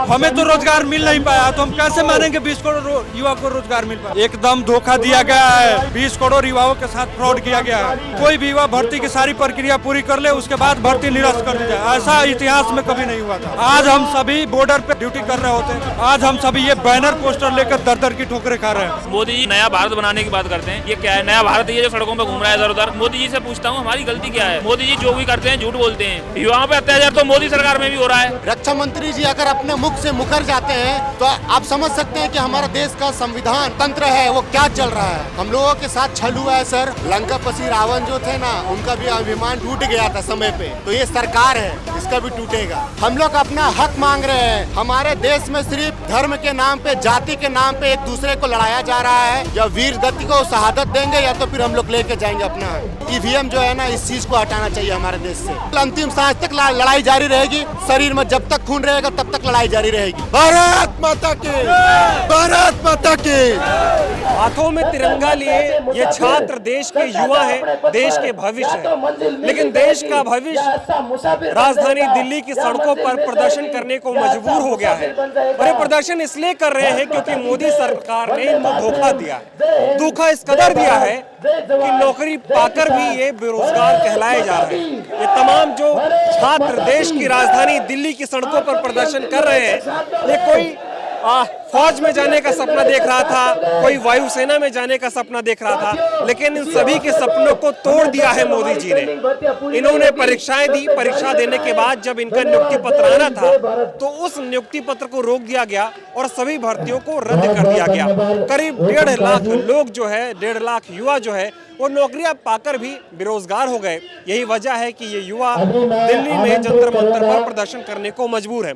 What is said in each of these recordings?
हमें तो रोजगार मिल नहीं पाया, तो हम कैसे मानेंगे 20 करोड़ युवा को रोजगार मिल पाया? एकदम धोखा दिया गया है। 20 करोड़ युवाओं के साथ फ्रॉड किया गया है। कोई भी युवा भर्ती की सारी प्रक्रिया पूरी कर ले, उसके बाद भर्ती निरस्त कर दी जाए, ऐसा इतिहास में कभी नहीं हुआ था। आज हम सभी बॉर्डर पे ड्यूटी कर रहे होते हैं, आज हम सभी ये बैनर पोस्टर लेकर दर दर की ठोकरें खा रहे हैं। मोदी जी नया भारत बनाने की बात करते हैं, ये क्या है नया भारत? ये जो सड़कों पे घूम रहा है इधर उधर। मोदी जी से पूछता हूँ हमारी गलती क्या है? मोदी जी जो भी करते हैं झूठ बोलते हैं। युवाओं पे अत्याचार तो मोदी सरकार में भी हो रहा है। रक्षा मंत्री जी अगर अपने मुख से मुकर जाते हैं तो आप समझ सकते हैं कि हमारा देश का संविधान तंत्र है वो क्या चल रहा है। हम लोगों के साथ छल हुआ है सर। लंकापति रावण जो थे ना, उनका भी अभिमान टूट गया था समय पे, तो ये सरकार है इसका भी टूटेगा। हम लोग अपना हक मांग रहे हैं। हमारे देश में सिर्फ धर्म के नाम पे, जाति के नाम पे एक दूसरे को लड़ाया जा रहा है। या वीर गति को शहादत देंगे या तो फिर हम लोग लेके जाएंगे अपना ईवीएम जो है ना, इस चीज को हटाना चाहिए हमारे देश से। अंतिम सांस तक लड़ाई जारी रहेगी। शरीर में जब तक खून रहेगा तब तक लड़ाई जारी रहेगी। भारत माता की, भारत माता की। हाथों में तिरंगा लिए ये छात्र देश के युवा हैं, देश के भविष्य है। लेकिन देश का भविष्य राजधानी दिल्ली की सड़कों पर प्रदर्शन करने को मजबूर हो गया है। और ये प्रदर्शन इसलिए कर रहे हैं क्योंकि मोदी सरकार ने इनको धोखा दिया। धोखा इस कदर दिया है कि नौकरी पाकर भी ये बेरोजगार कहलाए जा रहे हैं। ये तमाम जो छात्र देश की राजधानी दिल्ली की सड़कों पर प्रदर्शन कर रहे हैं, ये कोई फौज में जाने का सपना देख रहा था, कोई वायुसेना में जाने का सपना देख रहा था, लेकिन इन सभी के सपनों को तोड़ दिया है मोदी जी ने। इन्होंने परीक्षाएं दी, परीक्षा देने के बाद जब इनका नियुक्ति पत्र आना था तो उस नियुक्ति पत्र को रोक दिया गया और सभी भर्तियों को रद्द कर दिया गया। करीब 1.5 लाख लोग जो है, 1.5 लाख युवा जो है, वो नौकरियां पाकर भी बेरोजगार हो गए। यही वजह है कि ये युवा दिल्ली में जंतर मंतर पर प्रदर्शन करने को मजबूर है।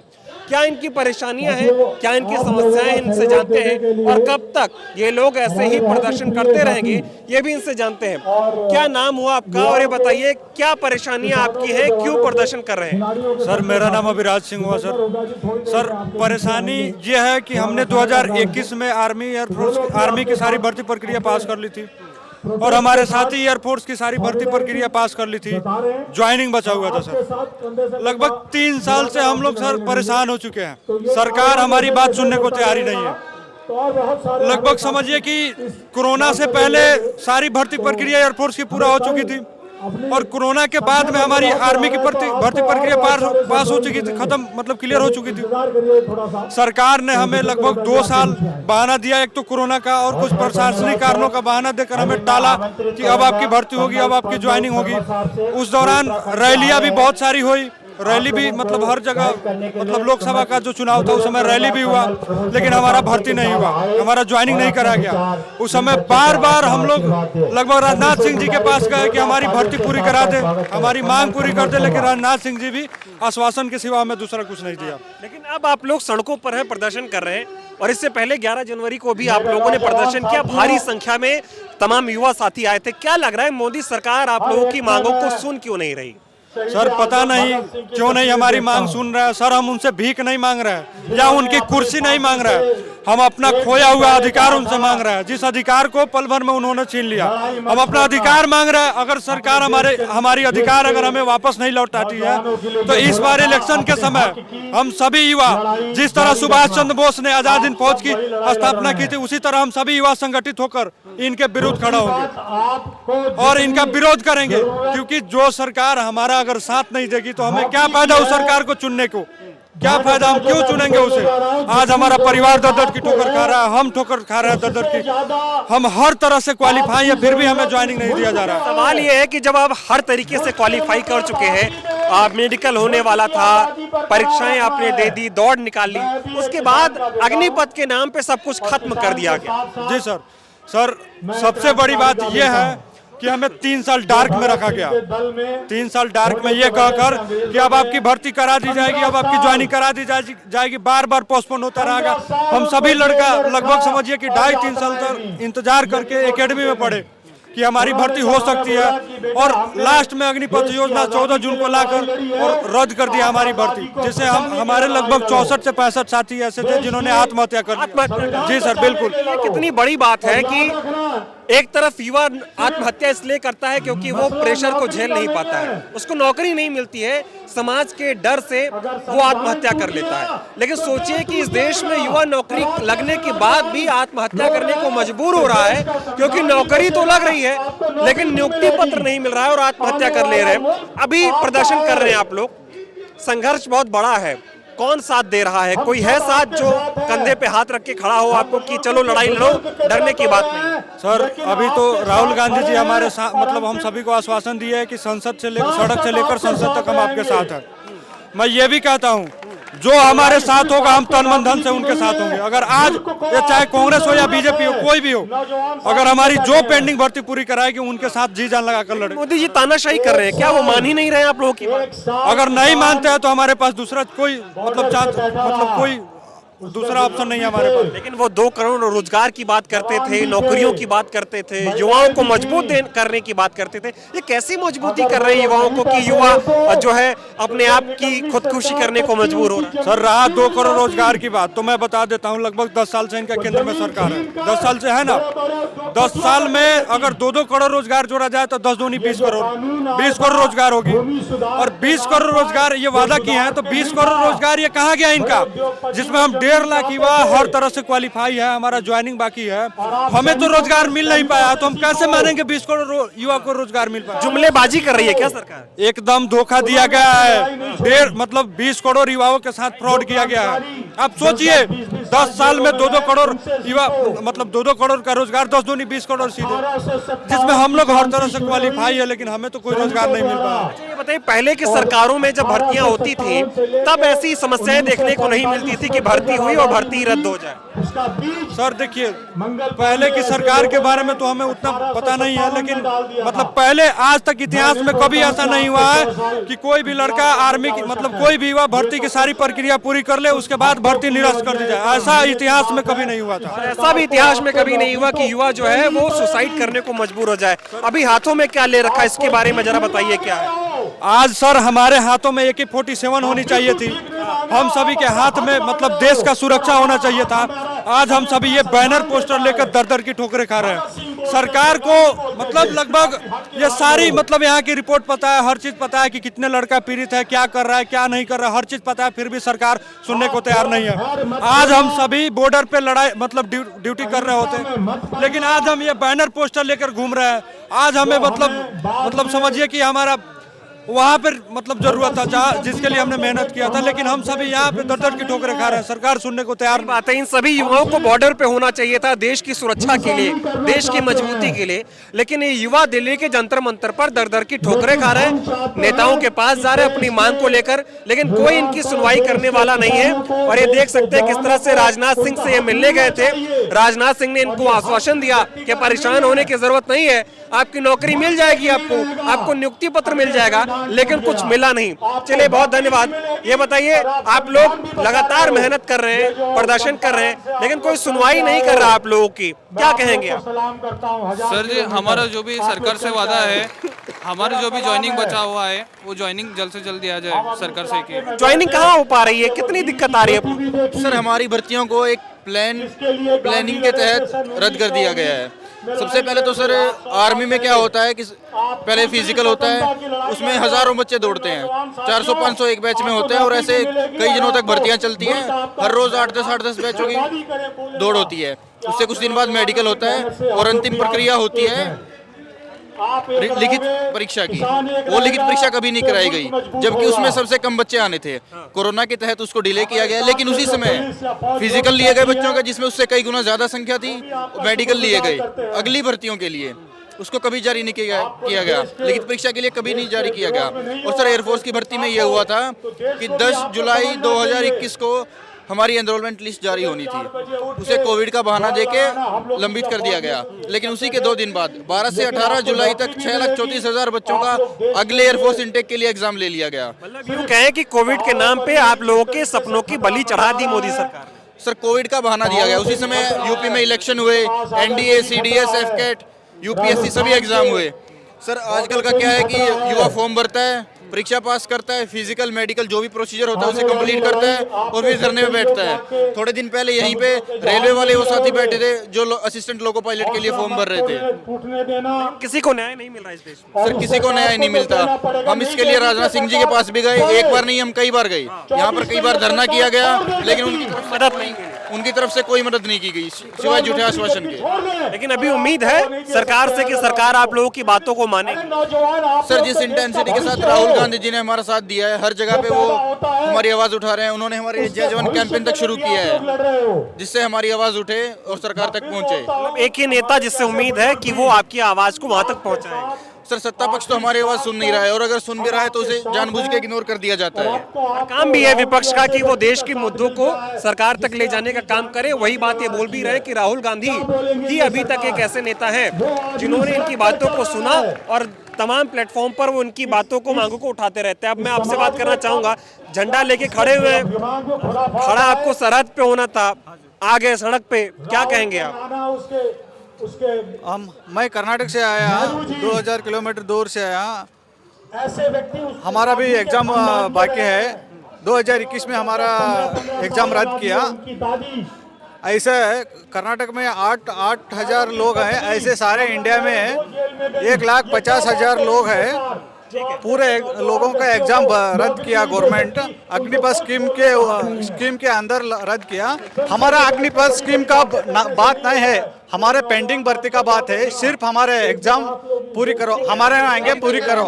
क्या इनकी परेशानियां हैं, क्या इनकी समस्याएं, इनसे जानते हैं। और कब तक ये लोग ऐसे ही प्रदर्शन करते रहेंगे, ये भी इनसे जानते हैं। क्या नाम हुआ आपका और ये बताइए क्या परेशानियां आपकी हैं, क्यों प्रदर्शन कर रहे हैं? सर मेरा नाम अभिराज सिंह हुआ सर परेशानी ये है कि हमने 2021 में आर्मी की सारी भर्ती प्रक्रिया पास कर ली थी और हमारे साथी एयरफोर्स की सारी भर्ती प्रक्रिया पास कर ली थी। ज्वाइनिंग बचा हुआ था सर। लगभग 3 साल से हम लोग सर परेशान हो चुके हैं। सरकार हमारी बात सुनने को तैयारी नहीं है। लगभग समझिए कि कोरोना से पहले सारी भर्ती प्रक्रिया एयरफोर्स की पूरा हो चुकी थी और कोरोना के बाद में हमारी आर्मी की भर्ती प्रक्रिया पास हो चुकी थी, खत्म मतलब क्लियर हो चुकी थी। सरकार ने हमें लगभग 2 साल बहाना दिया, एक तो कोरोना का और कुछ प्रशासनिक कारणों का बहाना देकर हमें टाला कि अब आपकी भर्ती होगी, अब आपकी ज्वाइनिंग होगी। उस दौरान रैलियां भी बहुत सारी हुई, रैली भी मतलब हर जगह, मतलब लोकसभा का जो चुनाव था उस समय रैली भी हुआ, लेकिन हमारा भर्ती नहीं हुआ, हमारा ज्वाइनिंग नहीं करा गया। उस समय बार बार हम लोग लगभग राजनाथ सिंह जी के पास गए कि हमारी भर्ती पूरी करा दे, हमारी मांग पूरी कर दे, लेकिन राजनाथ सिंह जी भी आश्वासन के सिवा हमें दूसरा कुछ नहीं दिया। लेकिन अब आप लोग सड़कों पर हैं, प्रदर्शन कर रहे हैं और इससे पहले 11 जनवरी को भी आप लोगों ने प्रदर्शन किया। भारी संख्या में तमाम युवा साथी आए थे। क्या लग रहा है मोदी सरकार आप लोगों की मांगों को सुन क्यों नहीं रही? सर पता नहीं क्यों नहीं हमारी मांग सुन रहा है। सर हम उनसे भीख नहीं मांग रहे हैं या उनकी कुर्सी नहीं मांग रहे हैं, हम अपना खोया हुआ अधिकार उनसे मांग रहे हैं, जिस अधिकार को पल भर में उन्होंने छीन लिया। हम अपना अधिकार मांग रहे हैं। अगर सरकार हमारी अधिकार अगर हमें वापस नहीं लौटाती है तो इस बार इलेक्शन के समय हम सभी युवा, जिस तरह सुभाष चंद्र बोस ने आजाद हिंद फौज की स्थापना की थी, उसी तरह हम सभी युवा संगठित होकर इनके विरुद्ध खड़ा होंगे और इनका विरोध करेंगे। क्योंकि जो सरकार हमारा अगर साथ नहीं देगी तो हमें क्या फायदा उस सरकार को चुनने को, क्या फायदा, हम क्यों चुनेंगे उसे। आज हमारा परिवार दर की ठोकर खा रहा है, हम ठोकर खा रहे हैं दर की। हम हर तरह से क्वालिफाई है, फिर भी हमें ज्वाइनिंग नहीं दिया जा रहा है। सवाल ये है कि जब आप हर तरीके से क्वालिफाई कर चुके हैं, आप मेडिकल होने वाला था, परीक्षाएं आपने दे दी, दौड़ निकाल ली, उसके बाद अग्निपथ के नाम पे सब कुछ खत्म कर दिया गया। जी सर सबसे बड़ी बात यह है कि हमें 3 साल डार्क में रखा गया। 3 साल डार्क में ये कहकर कि अब आपकी भर्ती करा दी जाएगी, अब आपकी ज्वाइनिंग करा दी जाएगी, बार बार पोस्टपोन होता रहेगा। हम सभी लड़का लगभग समझिए कि 2.5-3 साल तक इंतजार करके एकेडमी में पढ़े कि हमारी भर्ती हो सकती है और लास्ट में अग्निपथ योजना 14 जून को लाकर और रद्द कर दिया हमारी भर्ती, जिससे हमारे लगभग 64 से 65 साथी ऐसे थे जिन्होंने आत्महत्या कर ली। जी सर बिल्कुल। कितनी बड़ी बात है कि एक तरफ युवा आत्महत्या इसलिए करता है क्योंकि वो प्रेशर को झेल नहीं पाता है, उसको नौकरी नहीं मिलती है, समाज के डर से वो आत्महत्या कर लेता है। लेकिन सोचिए कि इस देश में युवा नौकरी लगने के बाद भी आत्महत्या करने को मजबूर हो रहा है, क्योंकि नौकरी तो लग रही है लेकिन नियुक्ति पत्र नहीं मिल रहा है और आत्महत्या कर ले रहे हैं। अभी प्रदर्शन कर रहे हैं आप लोग, संघर्ष बहुत बड़ा है, कौन साथ दे रहा है? कोई है साथ जो कंधे पे हाथ रख के खड़ा हो आपको कि चलो लड़ाई लड़ो, डरने की बात नहीं? सर अभी तो राहुल गांधी जी हमारे साथ मतलब हम सभी को आश्वासन दिए है कि संसद से लेकर सड़क से लेकर संसद तक हम आपके साथ हैं। मैं ये भी कहता हूँ जो हमारे साथ होगा हम तन मन धन से उनके साथ होंगे। अगर आज ये चाहे कांग्रेस हो या बीजेपी हो, कोई भी हो, अगर हमारी जो पेंडिंग भर्ती पूरी कराएगी उनके साथ जी जान लगाकर लड़े। मोदी जी तानाशाही कर रहे हैं, क्या वो मान ही नहीं रहे आप लोगों की बात? अगर नहीं मानते हैं तो हमारे पास दूसरा कोई कोई दूसरा ऑप्शन नहीं है हमारे पास। लेकिन वो 2 करोड़ रोजगार की बात करते थे, नौकरियों की बात करते थे, युवाओं को मजबूत करने की बात करते थे। ये कैसी मजबूती कर रहे हैं युवाओं को कि युवा जो है अपने आप की खुदकुशी करने को मजबूर हो रहा है? सर रहा 2 करोड़ रोजगार की बात तो मैं बता देता हूँ, लगभग 10 साल से इनका केंद्र में सरकार है, 10 साल से है ना। 10 साल में अगर 2-2 करोड़ रोजगार जोड़ा जाए तो 10 दूनी 20 करोड़, 20 करोड़ रोजगार होगी। और 20 करोड़ रोजगार ये वादा किए हैं तो 20 करोड़ रोजगार ये कहाँ गया इनका, जिसमें हम 1.5 लाख युवा हर तरह से क्वालिफाई है, हमारा ज्वाइनिंग बाकी है, हमें तो रोजगार मिल नहीं पाया, तो हम कैसे मानेंगे 20 करोड़ युवा को रोजगार मिल पाया? जुमलेबाजी कर रही है क्या सरकार? एकदम धोखा दिया गया है। 20 करोड़ युवाओं के साथ फ्रॉड किया गया है। आप सोचिए 10 साल में 2-2 करोड़ युवा 2-2 करोड़ का रोजगार, 10 दूनी 20 करोड़ सीधे, जिसमें हम लोग हर तरह से क्वालिफाई है लेकिन हमें तो कोई रोजगार नहीं मिल पाया। ये बताइए, पहले की सरकारों में जब भर्तियां होती थी तब ऐसी समस्याएं देखने को नहीं मिलती थी कि भर्ती हुई और भर्ती रद्द हो जाए। सर देखिए पहले की सरकार के बारे में तो हमें उतना पता नहीं है, लेकिन पहले आज तक इतिहास में कभी ऐसा नहीं हुआ है कि कोई भी लड़का आर्मी की कोई भी युवा भर्ती की सारी प्रक्रिया पूरी कर ले उसके बाद भर्ती निरस्त कर दी जाए, ऐसा इतिहास में कभी नहीं हुआ था। ऐसा भी इतिहास में कभी नहीं हुआ कि युवा जो है वो सुसाइड करने को मजबूर हो जाए। अभी हाथों में क्या ले रखा है इसके बारे में जरा बताइए क्या है? आज सर हमारे हाथों में AK-47 होनी चाहिए थी, हम सभी के हाथ में देश का सुरक्षा होना चाहिए था। आज हम सभी ये बैनर पोस्टर लेकर दर-दर की ठोकरें खा रहे हैं। सरकार को लगभग ये सारी यहाँ की रिपोर्ट पता है, हर चीज पता है कि कितने लड़का पीड़ित है, क्या कर रहा है क्या नहीं कर रहा है, हर चीज पता है, फिर भी सरकार सुनने को तैयार नहीं है। आज हम सभी बॉर्डर पे लड़ाई ड्यूटी कर रहे होते, लेकिन आज हम ये बैनर पोस्टर लेकर घूम रहे हैं। आज हमें समझिए कि हमारा वहाँ पर जरूरत था जिसके लिए हमने मेहनत किया था, लेकिन हम सभी यहाँ पे दर-दर की ठोकरें खा रहे हैं, सरकार सुनने को तैयार बात है। इन सभी युवाओं को बॉर्डर पे होना चाहिए था देश की सुरक्षा के लिए, देश की मजबूती के लिए, लेकिन ये युवा दिल्ली के जंतर मंतर पर दर-दर की ठोकरें खा रहे हैं, नेताओं के पास जा रहे हैं अपनी मांग को लेकर, लेकिन कोई इनकी सुनवाई करने वाला नहीं है। और ये देख सकते हैं किस तरह से राजनाथ सिंह से ये मिलने गए थे, राजनाथ सिंह ने इनको आश्वासन दिया कि परेशान होने की जरूरत नहीं है, आपकी नौकरी मिल जाएगी, आपको नियुक्ति पत्र मिल जाएगा, लेकिन कुछ मिला नहीं। चलिए बहुत धन्यवाद। ये बताइए आप लोग लगातार मेहनत कर रहे हैं, प्रदर्शन कर रहे हैं, लेकिन कोई सुनवाई नहीं कर रहा आप लोगों की, क्या कहेंगे आप? सर जी हमारा जो भी सरकार से वादा है, हमारी जो भी ज्वाइनिंग बचा हुआ है वो ज्वाइनिंग जल्द से जल्द दिया जाए सरकार से। कि ज्वाइनिंग कहाँ हो पा रही है, कितनी दिक्कत आ रही है? सर हमारी भर्तियों को एक प्लानिंग के तहत रद्द कर दिया गया है। सबसे पहले तो सर आर्मी में क्या होता है कि पहले फिजिकल होता है, उसमें हजारों बच्चे दौड़ते हैं, 400-500 एक बैच में होते हैं और ऐसे कई दिनों तक भर्तियां चलती हैं, हर रोज 8-10 बैचों की दौड़ होती है। उससे कुछ दिन बाद मेडिकल होता है और अंतिम प्रक्रिया होती है लिखित परीक्षा की। वो लिखित परीक्षा कभी नहीं कराई गई, जबकि उसमें सबसे कम बच्चे आने थे। कोरोना के तहत उसको डिले किया गया, लेकिन उसी समय फिजिकल लिए गए बच्चों का, जिसमें उससे कई गुना ज्यादा संख्या थी, मेडिकल लिए गए अगली भर्तियों के लिए, उसको कभी जारी नहीं किया गया, लिखित परीक्षा के लिए कभी नहीं जारी किया गया। और सर एयरफोर्स की भर्ती में यह हुआ था कि 10 जुलाई 2021 को हमारी एनरोलमेंट लिस्ट जारी होनी थी, उसे कोविड का बहाना देके लंबित कर दिया गया, लेकिन उसी के 2 दिन बाद 12 से 18 जुलाई तक 6,34,000 बच्चों का अगले एयरफोर्स इंटेक के लिए एग्जाम ले लिया गया। यूं कहें कि कोविड के नाम पे आप लोगों के सपनों की बलि चढ़ा दी मोदी सरकार। सर कोविड का बहाना दिया गया, उसी समय यूपी में इलेक्शन हुए, NDA, CDS, FCAT, UPSC सभी एग्जाम हुए। सर आजकल का क्या है कि युवा फॉर्म भरता है, परीक्षा पास करता है, फिजिकल मेडिकल जो भी प्रोसीजर होता है उसे कंप्लीट करता है और फिर धरने में बैठता है। थोड़े दिन पहले यहीं पे रेलवे वाले वो साथी बैठे थे जो असिस्टेंट लोको पायलट के लिए फॉर्म भर रहे थे। किसी को न्याय नहीं मिल रहा इस देश में। सर किसी को न्याय नहीं मिलता। हम इसके लिए राजनाथ सिंह जी के पास भी गए, एक बार नहीं हम कई बार गए, यहाँ पर कई बार धरना किया गया, लेकिन उनकी तरफ से कोई मदद नहीं की गई सिवाय झूठे आश्वासन के। लेकिन अभी उम्मीद है सरकार से कि सरकार आप लोगों की बातों को मानेगी। सर जिस इंटेंसिटी के साथ राहुल गांधी जी ने हमारा साथ दिया है, हर जगह पे वो हमारी आवाज उठा रहे हैं। उन्होंने हमारे जय जवान कैंपेन तक शुरू किया है जिससे हमारी आवाज उठे और सरकार तक पहुंचे। एक ही नेता जिससे उम्मीद है कि वो आपकी आवाज को वहां तक पहुंचाए। सर सत्ता पक्ष तो हमारी आवाज सुन नहीं रहा है और अगर सुन भी रहा है तो उसे जानबूझ के इग्नोर कर दिया जाता है। काम भी है विपक्ष का कि वो देश के मुद्दों को सरकार तक ले जाने का काम करे। वही बात ये बोल भी रहे कि राहुल गांधी ही अभी तक एक ऐसे नेता हैं जिन्होंने इनकी बातों को सुना और तमाम प्लेटफॉर्म पर वो उनकी बातों को, मांगों को उठाते रहते हैं। अब मैं आपसे बात करना चाहूंगा, झंडा लेके खड़े हुए हैं, खड़ा आपको सरहद पे होना था, आ गए सड़क पे, क्या कहेंगे आप? मैं कर्नाटक से आया, 2000 किलोमीटर दूर से आया। हमारा भी एग्ज़ाम बाकी है। 2021 में हमारा एग्ज़ाम रद्द किया। ऐसे कर्नाटक में 8,000 लोग हैं, ऐसे सारे इंडिया में 1,50,000 लोग हैं। पूरे लोगों का एग्जाम रद्द किया गवर्नमेंट। अग्निपथ स्कीम के अंदर रद्द किया। हमारा अग्निपथ स्कीम का बात नहीं है, हमारे पेंडिंग भर्ती का बात है। सिर्फ हमारे एग्जाम पूरी करो, हमारे यहाँ आएंगे पूरी करो।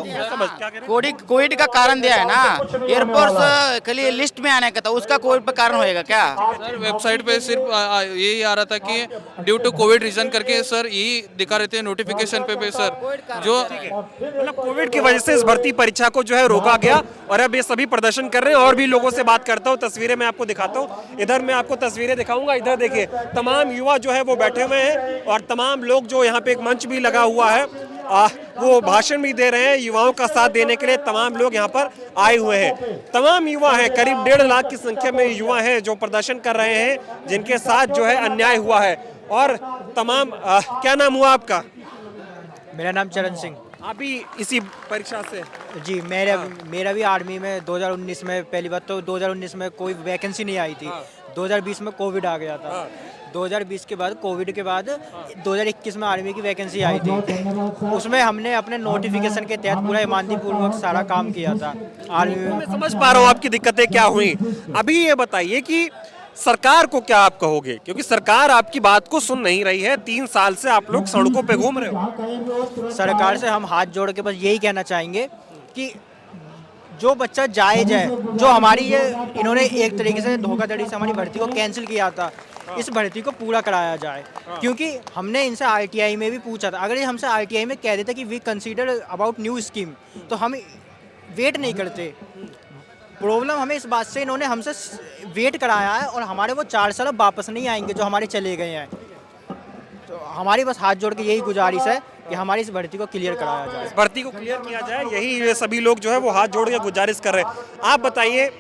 कोविड का कारण दिया है ना, एयरफोर्स के लिए लिस्ट में आने का था, उसका कोविड का कारण होएगा क्या? सर वेबसाइट पे सिर्फ यही आ रहा था कि ड्यू टू कोविड रीजन करके सर यही दिखा रहे थे नोटिफिकेशन पे सर, जो मतलब कोविड की वजह से इस भर्ती परीक्षा को जो है रोका गया और अब ये सभी प्रदर्शन कर रहे हैं। और भी लोगों से बात करता हूँ, तस्वीरें मैं आपको दिखाता हूँ। इधर मैं आपको तस्वीरें दिखाऊंगा, इधर देखिए तमाम युवा जो है वो बैठे हुए हैं और तमाम लोग जो यहाँ पे एक मंच भी लगा हुआ है, वो भाषण भी दे रहे हैं। युवाओं का साथ देने के लिए तमाम लोग यहाँ पर आए हुए हैं। तमाम युवा हैं, करीब 1.5 लाख की संख्या में युवा हैं जो प्रदर्शन कर रहे हैं, जिनके साथ जो है अन्याय हुआ है। और तमाम क्या नाम हुआ आपका? मेरा नाम चरण सिंह। आप भी इसी परीक्षा से? जी मेरा भी आर्मी में 2019 में, पहली बात तो 2019 में कोई वैकेंसी नहीं आई थी। 2020 में कोविड आ गया था। 2020 के बाद, कोविड के बाद 2021 में आर्मी की वैकेंसी आई थी। उसमें हमने अपने नोटिफिकेशन के तहत पूरा ईमानदारीपूर्वक सारा काम किया था आर्मी में। मैं समझ पा रहा हूँ आपकी दिक्कतें क्या हुई। अभी ये बताइए कि सरकार को क्या आप कहोगे, क्योंकि सरकार आपकी बात को सुन नहीं रही है। 3 साल से आप लोग सड़कों पे घूम रहे हो। सरकार से हम हाथ जोड़ के बस यही कहना चाहेंगे कि जो बच्चा जायज है, जो हमारी ये इन्होंने एक तरीके से धोखाधड़ी से हमारी भर्ती को कैंसिल किया था, इस भर्ती को पूरा कराया जाए। क्योंकि हमने इनसे आरटीआई में भी पूछा था, अगर ये हमसे आरटीआई में कह देते कि we consider about new scheme, तो हम वेट नहीं करते। प्रॉब्लम हमें इस बात से इन्होंने हमसे वेट कराया है और हमारे वो 4 साल अब वापस नहीं आएंगे जो हमारे चले गए हैं। तो हमारी बस हाथ जोड़ के यही गुजारिश है कि हमारी इस भर्ती को क्लियर कराया जाए। इस भर्ती को क्लियर किया जाए, यही ये सभी लोग जो है वो हाथ जोड़ के गुजारिश कर रहे हैं। आप बताइए,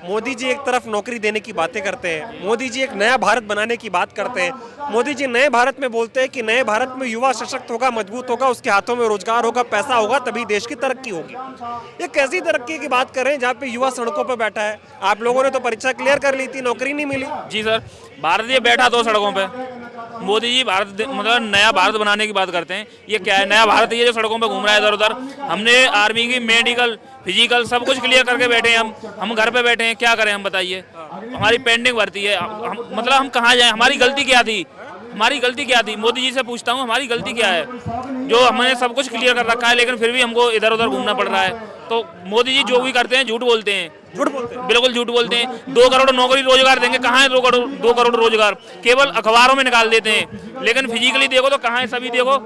मोदी जी एक तरफ नौकरी देने की बातें करते हैं, मोदी जी एक नया भारत बनाने की बात करते हैं, मोदी जी नए भारत में बोलते हैं कि नए भारत में युवा सशक्त होगा, मजबूत होगा, उसके हाथों में रोजगार होगा, पैसा होगा, तभी देश की तरक्की होगी। ये कैसी तरक्की की बात कर रहे हैं जहाँ पे युवा सड़कों पर बैठा है? आप लोगों ने तो परीक्षा क्लियर कर ली थी, नौकरी नहीं मिली। जी सर, भारतीय बैठा 2 सड़कों पे। मोदी जी भारत मतलब नया भारत बनाने की बात करते हैं। ये क्या है, नया भारत ये जो सड़कों पे घूम रहा है इधर उधर। हमने आर्मी की मेडिकल, फिजिकल सब कुछ क्लियर करके बैठे हैं। हम घर पे बैठे हैं, क्या करें हम बताइए? हमारी पेंडिंग भर्ती है। मतलब हम कहाँ जाएं? हमारी गलती क्या थी? हमारी गलती क्या थी? मोदी जी से पूछता हूँ, हमारी गलती क्या है? जो हमने सब कुछ क्लियर कर रखा है, लेकिन फिर भी हमको इधर उधर घूमना पड़ रहा है। तो मोदी जी जो भी करते हैं झूठ बोलते हैं, बिल्कुल झूठ बोलते हैं। 2 करोड़ नौकरी रोजगार देंगे, कहाँ है 2 करोड़ रोजगार? केवल अखबारों में निकाल देते हैं, लेकिन फिजिकली देखो तो कहाँ है? सभी देखो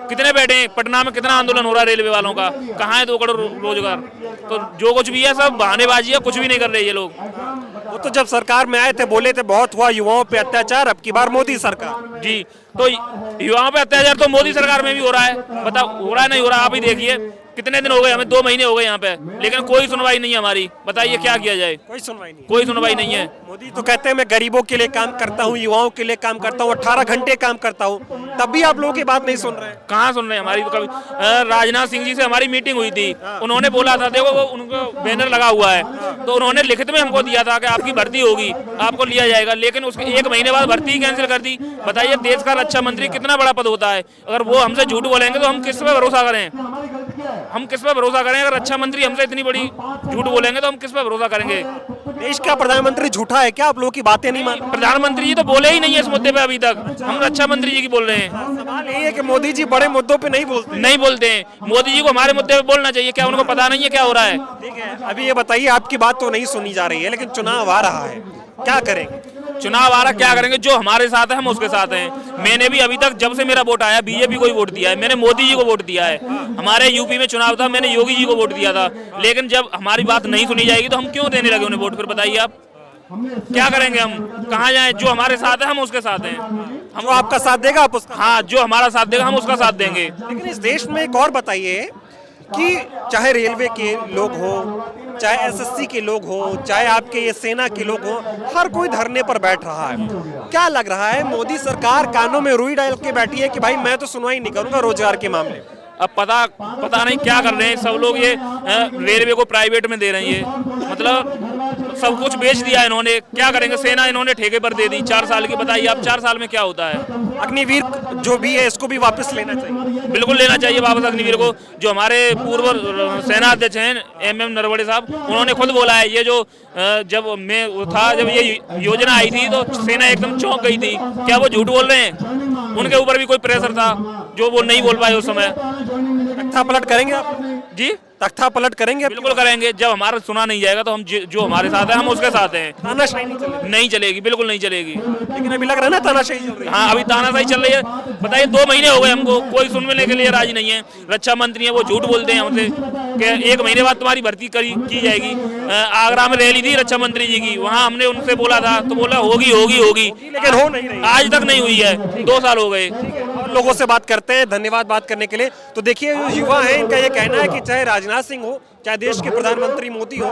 कितने बैठे हैं। पटना में कितना आंदोलन हो रहा है रेलवे वालों का, कहाँ है 2 करोड़ रोजगार? तो जो कुछ भी है सब बहानेबाजी है, कुछ भी नहीं कर रहे ये लोग। वो तो जब सरकार में आए थे बोले थे बहुत हुआ युवाओं पे अत्याचार, अब की बार मोदी सरकार। जी, तो युवाओं पे अत्याचार तो मोदी सरकार में भी हो रहा है। बताओ हो रहा है नहीं हो रहा? आप ही देखिए, कितने दिन हो गए, हमें 2 महीने हो गए यहाँ पे, लेकिन कोई सुनवाई नहीं है हमारी। बताइए क्या किया जाए? कोई सुनवाई नहीं। कोई सुनवाई नहीं है। मोदी तो कहते हैं मैं गरीबों के लिए काम करता हूँ, युवाओं के लिए काम करता हूँ, 18 घंटे काम करता हूँ, तब भी आप लोगों की बात नहीं सुन रहे हैं। कहाँ सुन रहे हैं हमारी? तो कभी राजनाथ सिंह जी से हमारी मीटिंग हुई थी, उन्होंने बोला था, देखो वो उनको बैनर लगा हुआ है, तो उन्होंने लिखित में हमको दिया था कि आपकी भर्ती होगी, आपको लिया जाएगा, लेकिन उसके 1 महीने बाद भर्ती ही कैंसिल कर दी। बताइए देश का रक्षा मंत्री कितना बड़ा पद होता है, अगर वो हमसे झूठ बोलेंगे तो हम किस पे भरोसा करें? हम किस पे भरोसा करें? अगर रक्षा मंत्री हमसे इतनी बड़ी झूठ बोलेंगे तो हम किस पे भरोसा करेंगे? देश का प्रधानमंत्री झूठा है क्या? आप लोगों की बातें नहीं मान? प्रधानमंत्री जी तो बोले ही नहीं है इस मुद्दे पे अभी तक, हम रक्षा मंत्री जी की बोल रहे हैं। सवाल यही है कि मोदी जी बड़े मुद्दों पे नहीं बोलते। नहीं बोलते हैं, मोदी जी को हमारे मुद्दे पे बोलना चाहिए। क्या उनको पता नहीं है क्या हो रहा है? ठीक है, अभी ये बताइए, आपकी बात तो नहीं सुनी जा रही है, लेकिन चुनाव आ रहा है, क्या करेंगे? चुनाव आ रहा, क्या करेंगे? जो हमारे साथ है हम उसके साथ हैं। मैंने भी अभी तक जब से मेरा वोट आया बीजेपी को ही वोट दिया है, मैंने मोदी जी को वोट दिया है। हमारे यूपी में चुनाव था, मैंने योगी जी को वोट दिया था, लेकिन जब हमारी बात नहीं सुनी जाएगी तो हम क्यों देने लगे उन्हें वोट? फिर बताइए आप क्या करेंगे? हम कहाँ जाएं? जो हमारे साथ है हम उसके साथ हैं। हम आपका साथ देगा, आप उसका? हाँ, जो हमारा साथ देगा हम उसका साथ देंगे। लेकिन इस देश में एक और बताइए कि चाहे रेलवे के लोग हो, चाहे एसएससी के लोग हो, चाहे आपके ये सेना के लोग हो, हर कोई धरने पर बैठ रहा है। क्या लग रहा है, मोदी सरकार कानों में रुई डाल के बैठी है कि भाई मैं तो सुनवाई नहीं करूंगा रोजगार के मामले? अब पता नहीं क्या कर रहे हैं सब लोग। ये रेलवे को प्राइवेट में दे रहे हैं, मतलब सब कुछ बेच दिया इन्होंने। क्या करेंगे? सेना इन्होंने ठेके पर दे दी 4 साल की। बताइए आप 4 साल में क्या होता है? अग्निवीर जो भी है इसको भी वापस लेना चाहिए। बिल्कुल लेना चाहिए वापस अग्निवीर को। जो हमारे पूर्व सेना अध्यक्ष हैं MM नरवणे साहब, उन्होंने खुद बोला है, ये जो जब मैं था, जब ये योजना आई थी तो सेना एकदम चौंक गई थी। क्या वो झूठ बोल रहे हैं? उनके ऊपर भी कोई प्रेशर था जो वो नहीं बोल पाए उस समय। तख्ता पलट करेंगे आप जी? तख्ता पलट करेंगे? बिल्कुल करेंगे। जब हमारा सुना नहीं जाएगा तो हम जो हमारे साथ है हम उसके साथ हैं। तानाशाही नहीं चलेगी? नहीं चलेगी, बिल्कुल नहीं चलेगी। लेकिन अभी लग रहा है ना तानाशाही चल रही है। हाँ, अभी तानाशाही चल रही है। बताइए 2 महीने हो गए हमको, कोई सुनने के लिए राजी नहीं है। रक्षा मंत्री है वो झूठ बोलते हैं हमसे कि 1 महीने बाद तुम्हारी भर्ती की जाएगी। आगरा में रैली थी रक्षा मंत्री जी की, वहाँ हमने उनसे बोला था तो बोला होगी, लेकिन हो नहीं रही, आज तक नहीं हुई है। 2 साल हो गए। और लोगों से बात करते हैं, धन्यवाद बात करने के लिए। तो देखिए, जो युवा हैं इनका ये कहना है कि चाहे राजनाथ सिंह हो, चाहे देश के प्रधानमंत्री मोदी हो,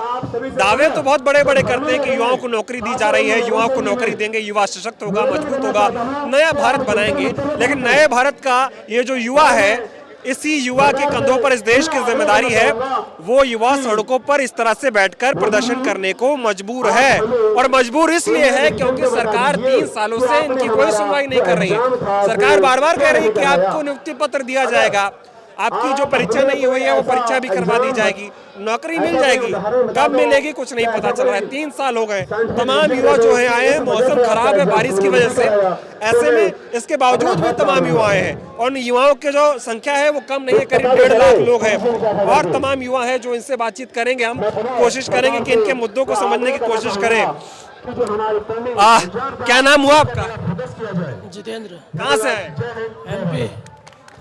दावे तो बहुत बड़े बड़े करते हैं कि युवाओं को नौकरी दी जा रही है, युवाओं को नौकरी देंगे, युवा सशक्त होगा, मजबूत होगा, नया भारत बनाएंगे। लेकिन नए भारत का ये जो युवा है, इसी युवा के कंधों पर इस देश की जिम्मेदारी है। वो युवा सड़कों पर इस तरह से बैठकर प्रदर्शन करने को मजबूर है, और मजबूर इसलिए है क्योंकि सरकार 3 सालों से इनकी कोई सुनवाई नहीं कर रही है। सरकार बार बार कह रही है कि आपको नियुक्ति पत्र दिया जाएगा, आपकी जो परीक्षा नहीं हुई है वो परीक्षा भी करवा दी जाएगी, नौकरी मिल जाएगी। कब मिलेगी कुछ नहीं पता चल रहा है। 3 साल हो गए, तमाम युवा जो है आए हैं, मौसम खराब है बारिश की वजह से, ऐसे में इसके बावजूद भी तमाम युवा आए हैं, और उन युवाओं की जो संख्या है वो कम नहीं है, करीब 1.5 लाख लोग हैं। और तमाम युवा है जो इनसे बातचीत करेंगे, हम कोशिश करेंगे कि इनके मुद्दों को समझने की कोशिश करें। क्या नाम हुआ आपका? जितेंद्र। कहाँ से आए?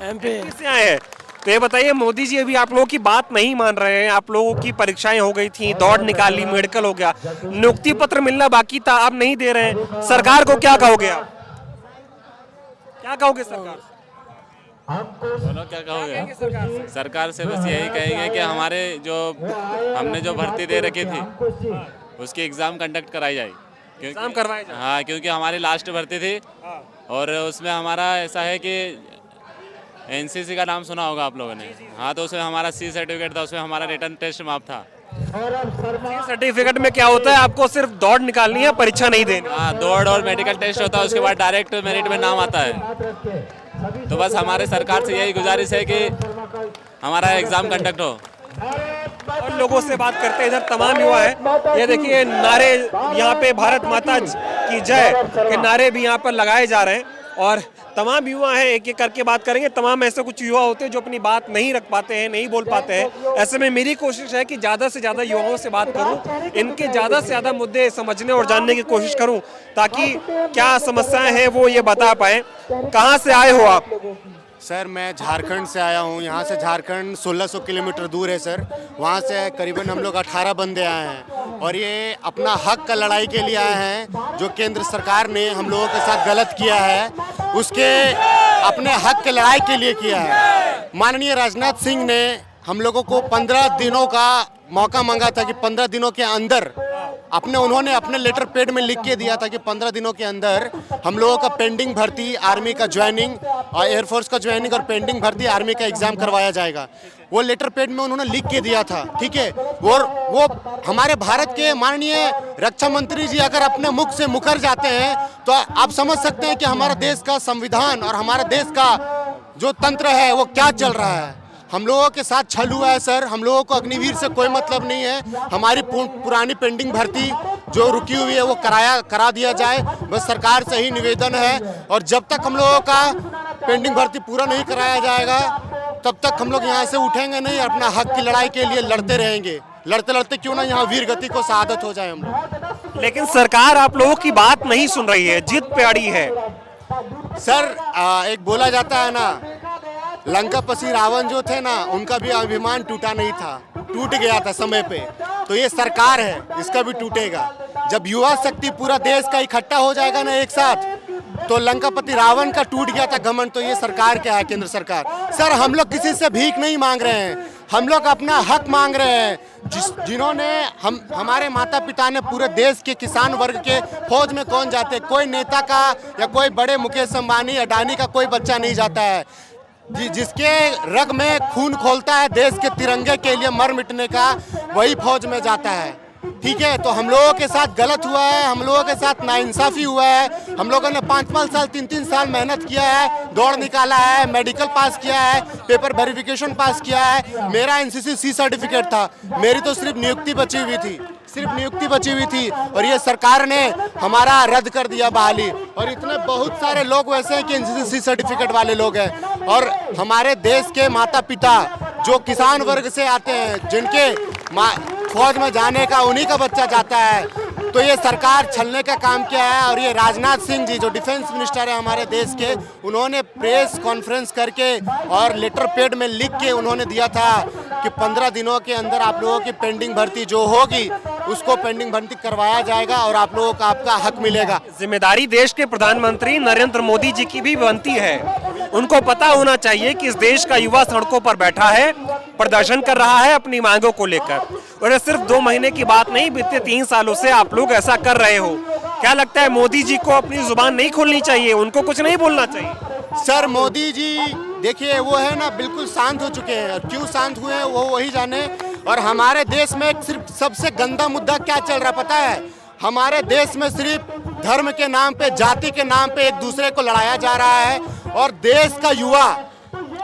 MP से आए हैं। तो ये बताइए, मोदी जी अभी आप लोगों की बात नहीं मान रहे हैं, आप लोगों की परीक्षाएं हो गई थी, दौड़ निकाल ली, मेडिकल हो गया, नियुक्ति पत्र मिलना बाकी था, आप नहीं दे रहे हैं, सरकार को क्या कहोगे आप? क्या कहोगे सरकार? बोलो क्या कहोगे? सरकार से बस यही कहेंगे कि हमारे जो हमने जो भर्ती दे रखी थी उसकी एग्ज़ाम कंडक्ट कराई जाए। एग्जाम करवाए जाए। हाँ, क्योंकि हमारी लास्ट भर्ती थी और उसमें हमारा ऐसा है कि NCC का नाम सुना होगा आप लोगों ने। हाँ, तो उसमें हमारा C सर्टिफिकेट था, उसमें हमारा रिटर्न टेस्ट माफ था। सर्टिफिकेट में क्या होता है? आपको सिर्फ दौड़ निकालनी है, परीक्षा नहीं देनी। हाँ, दौड़ और मेडिकल टेस्ट होता है, उसके बाद डायरेक्ट मेरिट में नाम आता है। तो बस हमारे सरकार से यही गुजारिश है कि हमारा एग्ज़ाम कंडक्ट हो। और लोगों से बात करते हैं, इधर तमाम युवा है। ये देखिए, नारे यहाँ पे भारत माता की जय के नारे भी यहाँ पर लगाए जा रहे हैं, और तमाम युवा हैं, एक एक करके बात करेंगे। तमाम ऐसे कुछ युवा होते हैं जो अपनी बात नहीं रख पाते हैं, नहीं बोल पाते हैं। ऐसे में मेरी कोशिश है कि ज़्यादा से ज़्यादा युवाओं से बात करूं, इनके ज़्यादा से ज़्यादा मुद्दे समझने और जानने की कोशिश करूं, ताकि क्या समस्याएं हैं वो ये बता पाएं। कहाँ से आए हो आप? सर मैं झारखंड से आया हूँ। यहाँ से झारखंड 1600 किलोमीटर दूर है सर। वहाँ से करीबन हम लोग 18 बंदे आए हैं, और ये अपना हक का लड़ाई के लिए आए हैं। जो केंद्र सरकार ने हम लोगों के साथ गलत किया है, उसके अपने हक के लड़ाई के लिए किया है। माननीय राजनाथ सिंह ने हम लोगों को 15 दिनों का मौका मांगा था कि 15 दिनों के अंदर उन्होंने अपने लेटर पैड में लिख के दिया था कि 15 दिनों के अंदर हम लोगों का पेंडिंग भर्ती, आर्मी का ज्वाइनिंग और एयरफोर्स का ज्वाइनिंग और पेंडिंग भर्ती आर्मी का एग्जाम करवाया जाएगा। वो लेटर पैड में उन्होंने लिख के दिया था, ठीक है। और वो हमारे भारत के माननीय रक्षा मंत्री जी अगर अपने मुख से मुकर जाते हैं तो आप समझ सकते हैं कि हमारे देश का संविधान और हमारे देश का जो तंत्र है वो क्या चल रहा है। हम लोगों के साथ छल हुआ है सर। हम लोगों को अग्निवीर से कोई मतलब नहीं है। हमारी पुरानी पेंडिंग भर्ती जो रुकी हुई है वो करा दिया जाए, बस सरकार से ही निवेदन है। और जब तक हम लोगों का पेंडिंग भर्ती पूरा नहीं कराया जाएगा तब तक हम लोग यहाँ से उठेंगे नहीं, अपना हक की लड़ाई के लिए लड़ते रहेंगे। लड़ते लड़ते क्यों ना यहाँ वीर गति को शहादत हो जाए हम लोग। लेकिन सरकार आप लोगों की बात नहीं सुन रही है, जिद पे अड़ी है। सर एक बोला जाता है ना, लंकापति रावण जो थे ना, उनका भी अभिमान टूटा नहीं था, टूट गया था समय पे। तो ये सरकार है, इसका भी टूटेगा। जब युवा शक्ति पूरा देश का इकट्ठा हो जाएगा ना एक साथ, तो लंकापति रावण का टूट गया था घमंड, तो ये सरकार क्या है, केंद्र सरकार। सर हम लोग किसी से भीख नहीं मांग रहे हैं, हम लोग अपना हक मांग रहे हैं। जिन्होंने हमारे माता पिता ने पूरे देश के किसान वर्ग के फौज में कौन जाते, कोई नेता का या कोई बड़े मुकेश अंबानी अडानी का कोई बच्चा नहीं जाता है। जिसके रग में खून खोलता है देश के तिरंगे के लिए मर मिटने का, वही फौज में जाता है, ठीक है। तो हम लोगों के साथ गलत हुआ है, हम लोगों के साथ नाइंसाफी हुआ है। हम लोगों ने 5-5 साल 3-3 साल मेहनत किया है, दौड़ निकाला है, मेडिकल पास किया है, पेपर वेरिफिकेशन पास किया है। मेरा एनसीसी सी सर्टिफिकेट था, मेरी तो सिर्फ नियुक्ति बची हुई थी, सिर्फ नियुक्ति बची हुई थी। और ये सरकार ने हमारा रद्द कर दिया बहाली। और इतने बहुत सारे लोग वैसे हैं कि एनसीसी सी सर्टिफिकेट वाले लोग हैं। और हमारे देश के माता पिता जो किसान वर्ग से आते हैं, जिनके फौज में जाने का उन्हीं का बच्चा जाता है, तो ये सरकार छलने का काम किया है। और ये राजनाथ सिंह जी जो डिफेंस मिनिस्टर है हमारे देश के, उन्होंने प्रेस कॉन्फ्रेंस करके और लेटर पैड में लिख के उन्होंने दिया था कि 15 दिनों के अंदर आप लोगों की पेंडिंग भर्ती जो होगी उसको पेंडिंग भर्ती करवाया जाएगा और आप लोगों का आपका हक मिलेगा। जिम्मेदारी देश के प्रधानमंत्री नरेंद्र मोदी जी की भी बनती है। उनको पता होना चाहिए कि इस देश का युवा सड़कों पर बैठा है, प्रदर्शन कर रहा है अपनी मांगों को लेकर। और ये सिर्फ 2 महीने की बात नहीं, बीते 3 सालों से आप लोग ऐसा कर रहे हो। क्या लगता है मोदी जी को अपनी जुबान नहीं खोलनी चाहिए, उनको कुछ नहीं बोलना चाहिए? सर मोदी जी देखिए वो है ना बिल्कुल शांत हो चुके हैं, और क्यों शांत हुए हैं वो वही जाने। और हमारे देश में सिर्फ सबसे गंदा मुद्दा क्या चल रहा पता है? हमारे देश में सिर्फ धर्म के नाम पे, जाति के नाम पे एक दूसरे को लड़ाया जा रहा है। और देश का युवा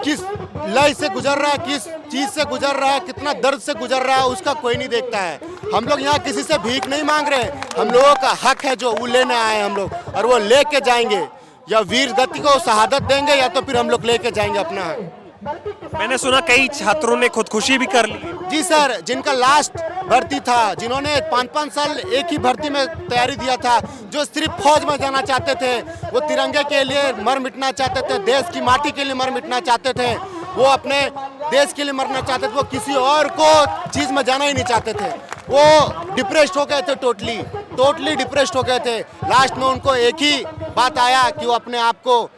किस लय से गुजर रहा है, किस चीज से गुजर रहा है, कितना दर्द से गुजर रहा है, उसका कोई नहीं देखता है। हम लोग यहाँ किसी से भीख नहीं मांग रहे, हम लोगों का हक है जो वो लेने आए हैं हम लोग, और वो लेके जाएंगे। या वीर गति को शहादत देंगे या तो फिर हम लोग लेके जाएंगे अपना हक। मैंने सुना कई छात्रों ने खुदकुशी भी कर ली। जी सर, जिनका लास्ट भर्ती था, जिन्होंने 5-5 साल एक ही भर्ती में तैयारी दिया था, जो सिर्फ फौज में जाना चाहते थे, वो तिरंगे के लिए मर मिटना चाहते थे, देश की माटी के लिए मर मिटना चाहते थे, वो अपने देश के लिए मरना चाहते थे, वो किसी और को चीज में जाना ही नहीं चाहते थे। वो डिप्रेस्ड हो गए थे, टोटली डिप्रेस्ड हो गए थे। लास्ट में उनको एक ही बात आया कि वो अपने आप को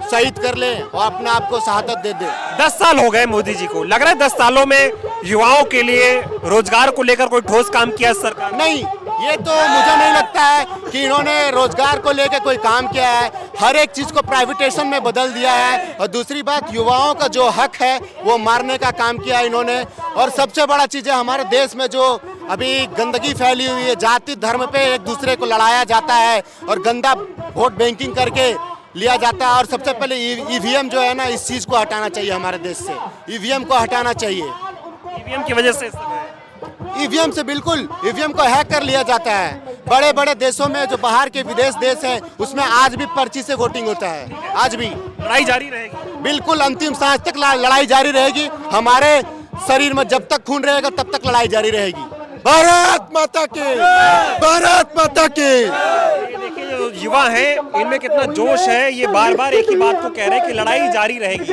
शहीद कर ले और अपने आप को शहादत दे दे। 10 साल हो गए मोदी जी को, लग रहा है 10 सालों में युवाओं के लिए रोजगार को लेकर कोई ठोस काम किया सरकार? नहीं, ये तो मुझे नहीं लगता है कि इन्होंने रोजगार को लेकर कोई काम किया है। हर एक चीज को प्राइवेटाइजेशन में बदल दिया है। और दूसरी बात, युवाओं का जो हक है वो मारने का काम किया है इन्होंने। और सबसे बड़ा चीज है हमारे देश में जो अभी गंदगी फैली हुई है, जाति धर्म पे एक दूसरे को लड़ाया जाता है और गंदा वोट बैंकिंग करके लिया जाता है। और सबसे पहले ईवीएम जो है ना, इस चीज को हटाना चाहिए हमारे देश से, ईवीएम को हटाना चाहिए। ईवीएम की वजह से ईवीएम से बिल्कुल, ईवीएम को हैक कर लिया जाता है। बड़े बड़े देशों में जो बाहर के विदेश देश है, उसमें आज भी पर्ची से वोटिंग होता है, आज भी। लड़ाई जारी रहेगी, बिल्कुल अंतिम सांस तक लड़ाई जारी रहेगी। हमारे शरीर में जब तक खून रहेगा तब तक लड़ाई जारी रहेगी। भारत माता के, भारत माता के। देखिए जो युवा हैं इनमें कितना जोश है, ये बार बार एक ही बात को कह रहे हैं कि लड़ाई जारी रहेगी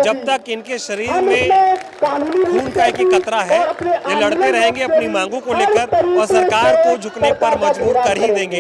जब तक इनके शरीर में खून का एक कतरा है। ये लड़ते रहेंगे अपनी मांगों को लेकर और सरकार को झुकने पर मजबूर कर ही देंगे।